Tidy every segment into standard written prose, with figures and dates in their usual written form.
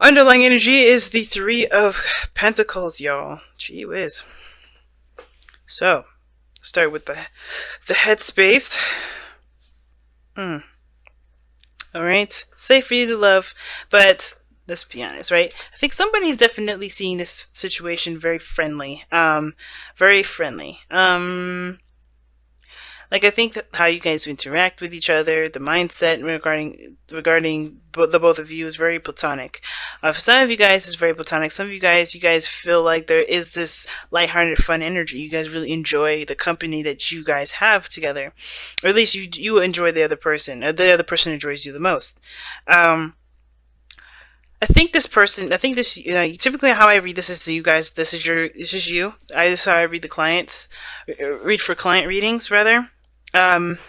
Underlying energy is the Three of Pentacles, y'all. Gee whiz. So, start with the headspace. Alright, safe for you to love, but let's be honest, right? I think somebody's definitely seeing this situation very friendly. Very friendly. Like, I think that how you guys interact with each other, the mindset regarding the both of you is very platonic. For some of you guys, it's very platonic. Some of you guys feel like there is this lighthearted, fun energy. You guys really enjoy the company that you guys have together, or at least you enjoy the other person, or the other person enjoys you the most. I think this person. I think this. Typically, how I read this is you guys. This is your. This is you. This is how I read the clients. Read for client readings, rather. Um,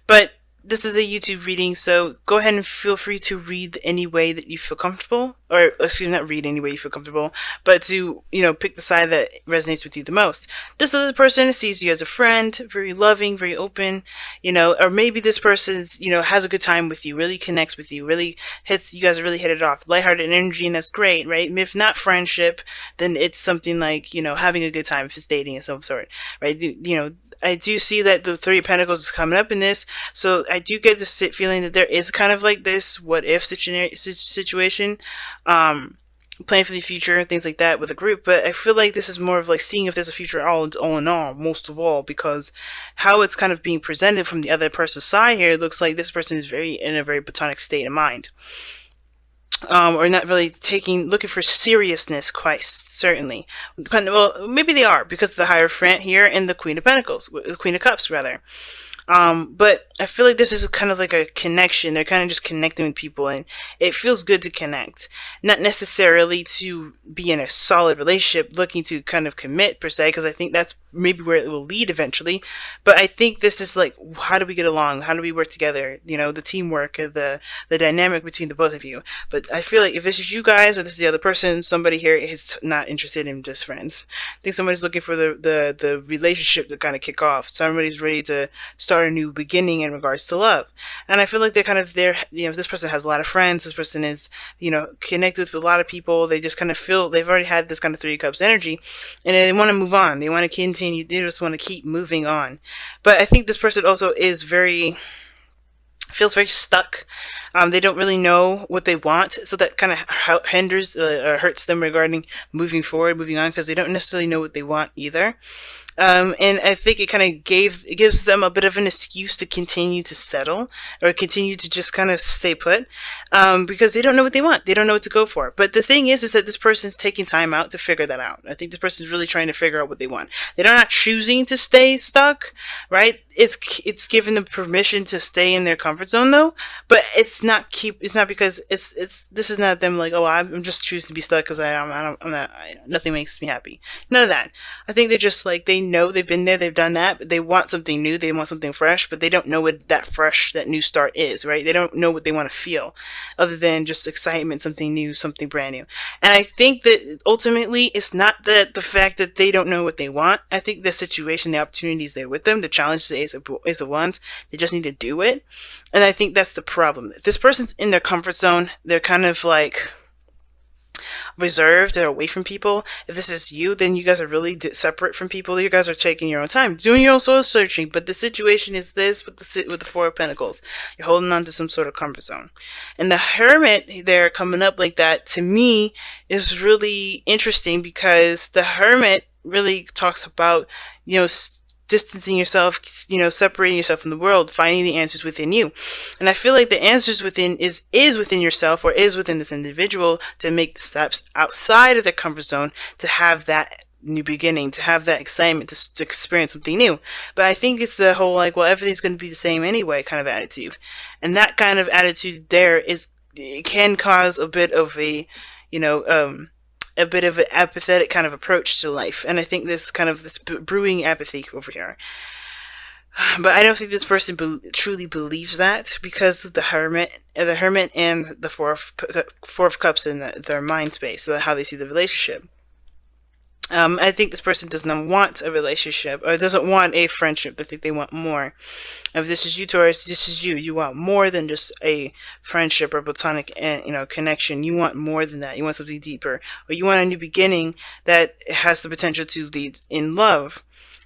but this is a YouTube reading, so go ahead and feel free to read any way that you feel comfortable, or excuse me, not read any way you feel comfortable, but to pick the side that resonates with you the most. This other person sees you as a friend, very loving, very open, or maybe this person's has a good time with you, really connects with you, really hits you guys really hit it off, lighthearted energy, and that's great, right? If not friendship, then it's something like having a good time if it's dating of some sort, right? I do see that the Three of Pentacles is coming up in this, so I do get this feeling that there is kind of like this what if situation, planning for the future, things like that with a group. But I feel like this is more of like seeing if there's a future all in all, most of all, because how it's kind of being presented from the other person's side here, it looks like this person is in a very platonic state of mind. Or not really looking for seriousness, quite certainly. Well, maybe they are because of the Hierophant here and the Queen of Pentacles, the Queen of Cups, rather. But I feel like this is kind of like a connection. They're kind of just connecting with people, and it feels good to connect. Not necessarily to be in a solid relationship, looking to kind of commit per se, because I think that's maybe where it will lead eventually. But I think this is like, how do we get along? How do we work together? The teamwork, the dynamic between the both of you. But I feel like if this is you guys or this is the other person, somebody here is not interested in just friends. I think somebody's looking for the relationship to kind of kick off. Somebody's ready to start a new beginning in regards to love. And I feel like they're kind of there, this person has a lot of friends, this person is, connected with a lot of people. They just kind of feel they've already had this kind of Three of Cups energy, and they want to move on. They want to continue, they just want to keep moving on. But I think this person also feels very stuck. They don't really know what they want, so that kind of hinders or hurts them regarding moving forward, moving on, because they don't necessarily know what they want either. And I think it kind of gives them a bit of an excuse to continue to settle or continue to just kind of stay put, because they don't know what they want. They don't know what to go for. But the thing is that this person's taking time out to figure that out. I think this person's really trying to figure out what they want. They're not choosing to stay stuck, right? It's giving them permission to stay in their comfort zone though, but it's not because this is not them like, oh, I'm just choosing to be stuck because I'm not, nothing makes me happy. None of that. I think they're just like, they know they've been there, they've done that, but they want something new, they want something fresh, but they don't know what that new start is, right? They don't know what they want to feel other than just excitement, something new, something brand new. And I think that ultimately it's not that the fact that they don't know what they want. I think the situation, the opportunity is there with them. The challenge is a want. They just need to do it. And I think that's the problem. If this person's in their comfort zone, they're kind of like reserved, they're away from people. If this is you, then you guys are really separate from people. You guys are taking your own time, doing your own soul searching. But the situation is this with the Four of Pentacles. You're holding on to some sort of comfort zone. And the Hermit there coming up like that, to me, is really interesting because the Hermit really talks about, distancing yourself, separating yourself from the world, finding the answers within you. And I feel like the answers within is within yourself, or is within this individual, to make the steps outside of their comfort zone, to have that new beginning, to have that excitement, to experience something new. But I think it's the whole like, well, everything's going to be the same anyway kind of attitude. And that kind of attitude there it can cause a bit of an apathetic kind of approach to life. And I think this brewing apathy over here. But I don't think this person truly believes that, because of the Hermit and the Four of Cups in their mind space, so how they see the relationship. I think this person does not want a relationship or doesn't want a friendship. I think they want more. If this is you, Taurus, this is you. You want more than just a friendship or platonic, connection. You want more than that. You want something deeper, or you want a new beginning that has the potential to lead in love.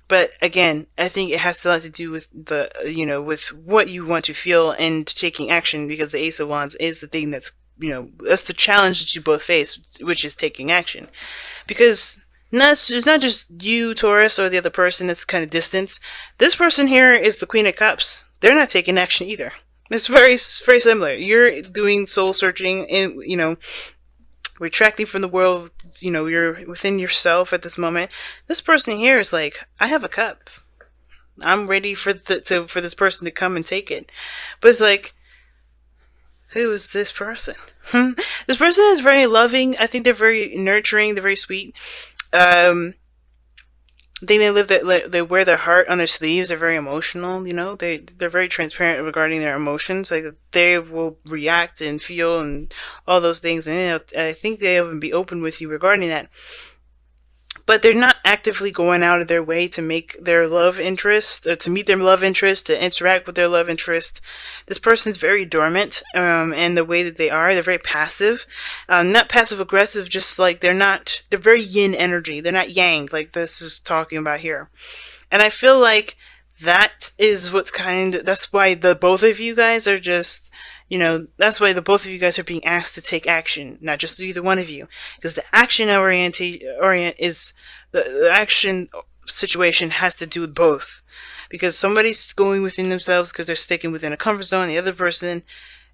But again, I think it has a lot to do with with what you want to feel and taking action, because the Ace of Wands is the thing that's the challenge that you both face, which is taking action. Because it's not just you, Taurus, or the other person that's kind of distance. This person here is the Queen of Cups. They're not taking action either. It's very, very similar. You're doing soul searching and, retracting from the world. You're within yourself at this moment. This person here is like, I have a cup. I'm ready for this person to come and take it. But it's like, who is this person? This person is very loving. I think they're very nurturing. They're very sweet. They wear their heart on their sleeves. They're very emotional. They're very transparent regarding their emotions. Like, they will react and feel and all those things. And I think they will be open with you regarding that. But they're not actively going out of their way to make their love interest, to meet their love interest, to interact with their love interest. This person's very dormant, and the way that they're very passive. Not passive aggressive, just like they're very yin energy. They're not yang, like this is talking about here. And I feel like that's why the both of you guys are just, that's why the both of you guys are being asked to take action, not just either one of you, because the action the action situation has to do with both, because somebody's going within themselves because they're sticking within a comfort zone. The other person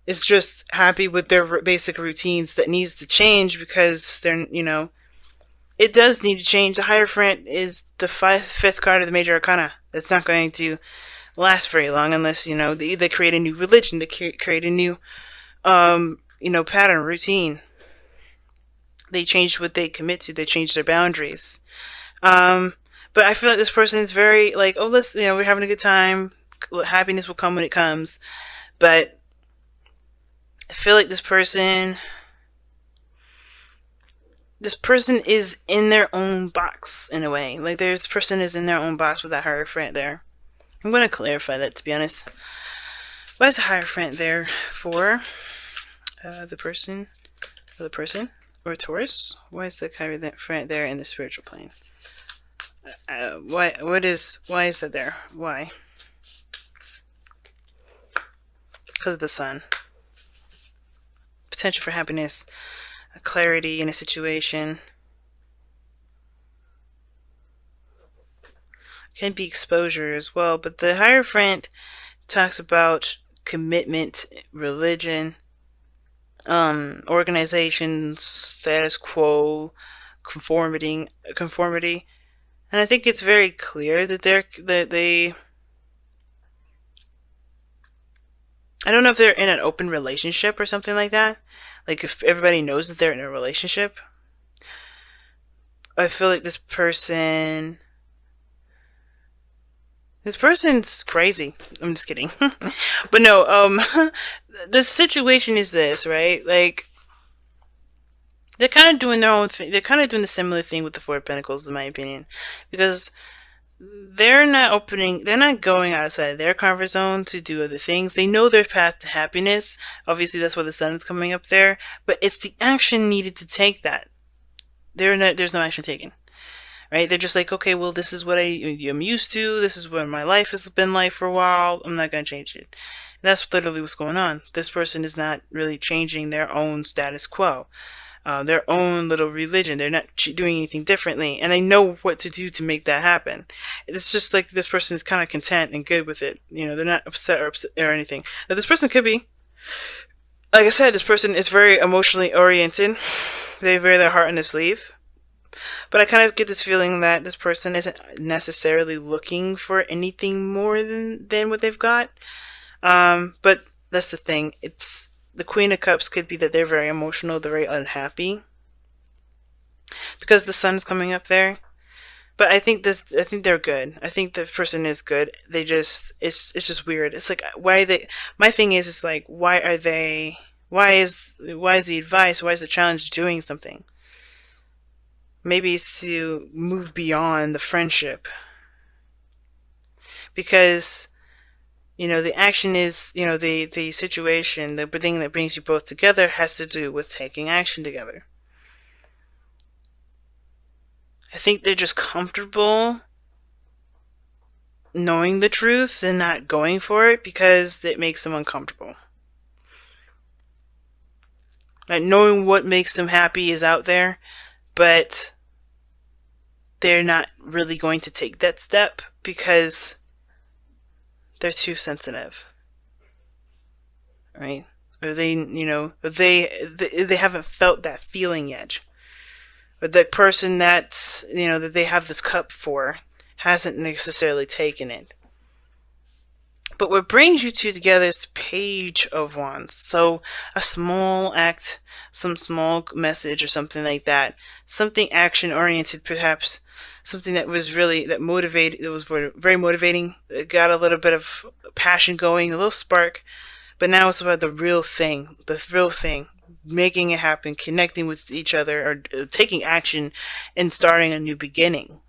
is just happy with their basic routines that needs to change because it does need to change. The Hierophant is the fifth card of the major arcana. That's not going to last very long unless they create a new religion, they create a new pattern, routine. They change what they commit to. They change their boundaries. But I feel like this person is very like, oh, we're having a good time. Happiness will come when it comes. But I feel like this person is in their own box in a way. Like, this person is in their own box with that Hierophant there. I'm going to clarify that, to be honest. Why is the Hierophant there for the person or Taurus? Why is the Hierophant there in the spiritual plane? Why is that there? Why? Because of the Sun. Potential for happiness, clarity in a situation. Can be exposure as well, but the Hierophant talks about commitment, religion, organization, status quo, conformity, and I think it's very clear that they. I don't know if they're in an open relationship or something like that. Like, if everybody knows that they're in a relationship. I feel like this person's crazy. I'm just kidding. But no, the situation is this, right? Like, they're kind of doing their own thing. They're kind of doing the similar thing with the Four of Pentacles, in my opinion. Because they're not going outside their comfort zone to do other things. They know their path to happiness. Obviously, that's why the Sun is coming up there. But it's the action needed to take that. There's no action taken. Right? They're just like, okay, well, this is what I'm used to. This is what my life has been like for a while. I'm not going to change it. And that's literally what's going on. This person is not really changing their own status quo. Their own little religion. They're not doing anything differently. And they know what to do to make that happen. It's just like this person is kind of content and good with it. They're not upset or anything. Now, this person could be. Like I said, this person is very emotionally oriented. They wear their heart on their sleeve. But I kind of get this feeling that this person isn't necessarily looking for anything more than what they've got. But that's the thing. It's the Queen of Cups could be that they're very emotional, they're very unhappy. Because the Sun's coming up there. But I think they're good. I think the person is good. It's just weird. It's like, my thing is like, why is the advice, why is the challenge doing something? Maybe it's to move beyond the friendship, because the action is, the situation, the thing that brings you both together has to do with taking action together. I think they're just comfortable knowing the truth and not going for it because it makes them uncomfortable. Like, knowing what makes them happy is out there, but they're not really going to take that step because they're too sensitive, right? Or they haven't felt that feeling yet. Or the person that's, that they have this cup for hasn't necessarily taken it. But what brings you two together is the Page of Wands. So a small act, some small message or something like that. Something action oriented, perhaps. Something that was very motivating. It got a little bit of passion going, a little spark. But now it's about the real thing. Making it happen, connecting with each other, or taking action and starting a new beginning.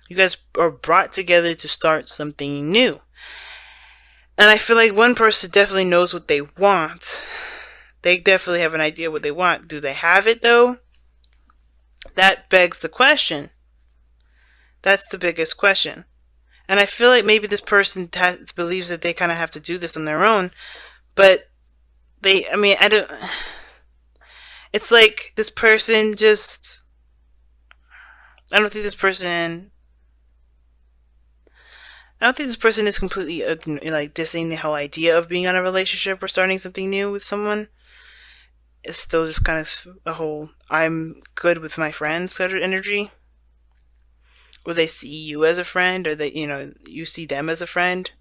You guys are brought together to start something new. And I feel like one person definitely knows what they want. They definitely have an idea what they want. Do they have it, though? That begs the question. That's the biggest question. And I feel like maybe this person believes that they kind of have to do this on their own. But I don't... It's like this person just... I don't think this person is completely like dissing the whole idea of being on a relationship or starting something new with someone. It's still just kind of a whole I'm good with my friends sort of energy. Or they see you as a friend, or you see them as a friend.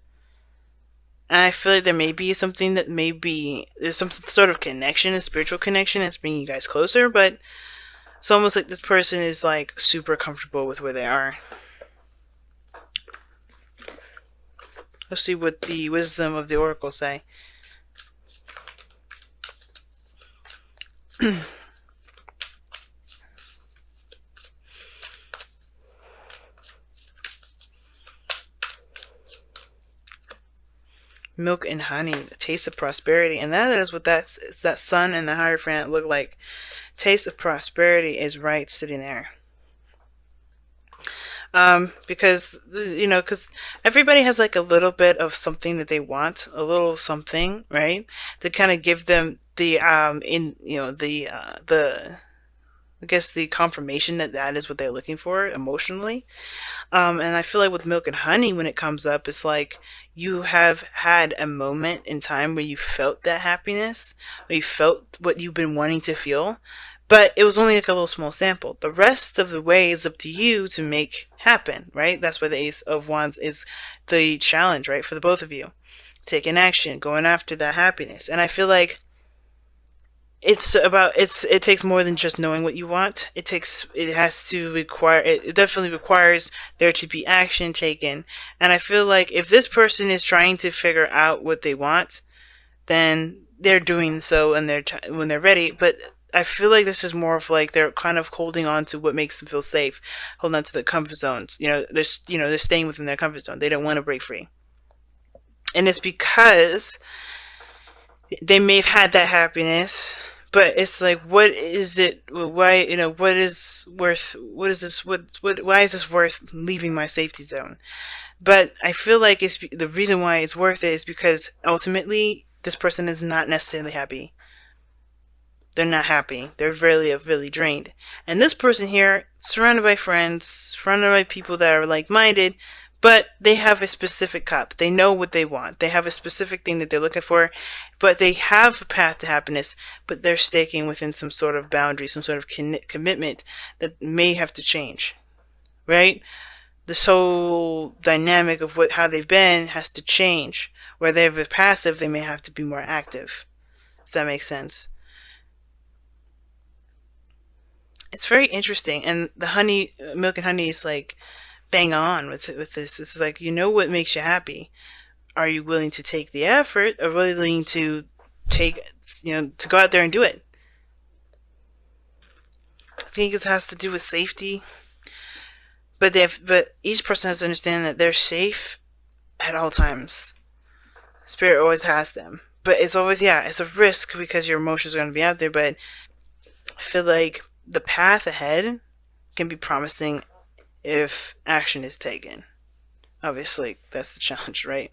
And I feel like there may be something that there's some sort of connection, a spiritual connection that's bringing you guys closer, but it's almost like this person is like super comfortable with where they are. Let's see what the wisdom of the oracle say. Milk and honey, the taste of prosperity, and that is what that sun and the Hierophant look like. Taste of prosperity is right sitting there. Because everybody has like a little bit of something that they want, a little something, right? To kind of give them the I guess the confirmation that is what they're looking for emotionally. And I feel like with milk and honey, when it comes up, it's like you have had a moment in time where you felt that happiness, where you felt what you've been wanting to feel, but it was only like a little small sample. The rest of the way is up to you to make happen, right? That's why the Ace of Wands is the challenge, right? For the both of you. Taking action, going after that happiness. And I feel like it takes more than just knowing what you want. It definitely requires there to be action taken. And I feel like if this person is trying to figure out what they want, then they're doing so and when they're ready. But I feel like this is more of like they're kind of holding on to what makes them feel safe, holding on to the comfort zones. They're staying within their comfort zone. They don't want to break free. And it's because they may have had that happiness, but it's like, what is it? Why, what is worth? What is this? Why is this worth leaving my safety zone? But I feel like the reason why it's worth it is because ultimately this person is not necessarily happy. They're not happy. They're really drained. And this person here, surrounded by friends, surrounded by people that are like-minded, but they have a specific cup. They know what they want. They have a specific thing that they're looking for, but they have a path to happiness, but they're staking within some sort of boundary, some sort of commitment that may have to change, right? This whole dynamic of how they've been has to change. Where they're passive, they may have to be more active, if that makes sense. It's very interesting, and the milk and honey is like bang on with this. It's like, what makes you happy. Are you willing to take the effort, or willing to to go out there and do it? think it has to do with safety. But each person has to understand that they're safe at all times. Spirit always has them. But it's always, yeah, it's a risk because your emotions are going to be out there. But I feel like the path ahead can be promising if action is taken. Obviously, that's the challenge, right?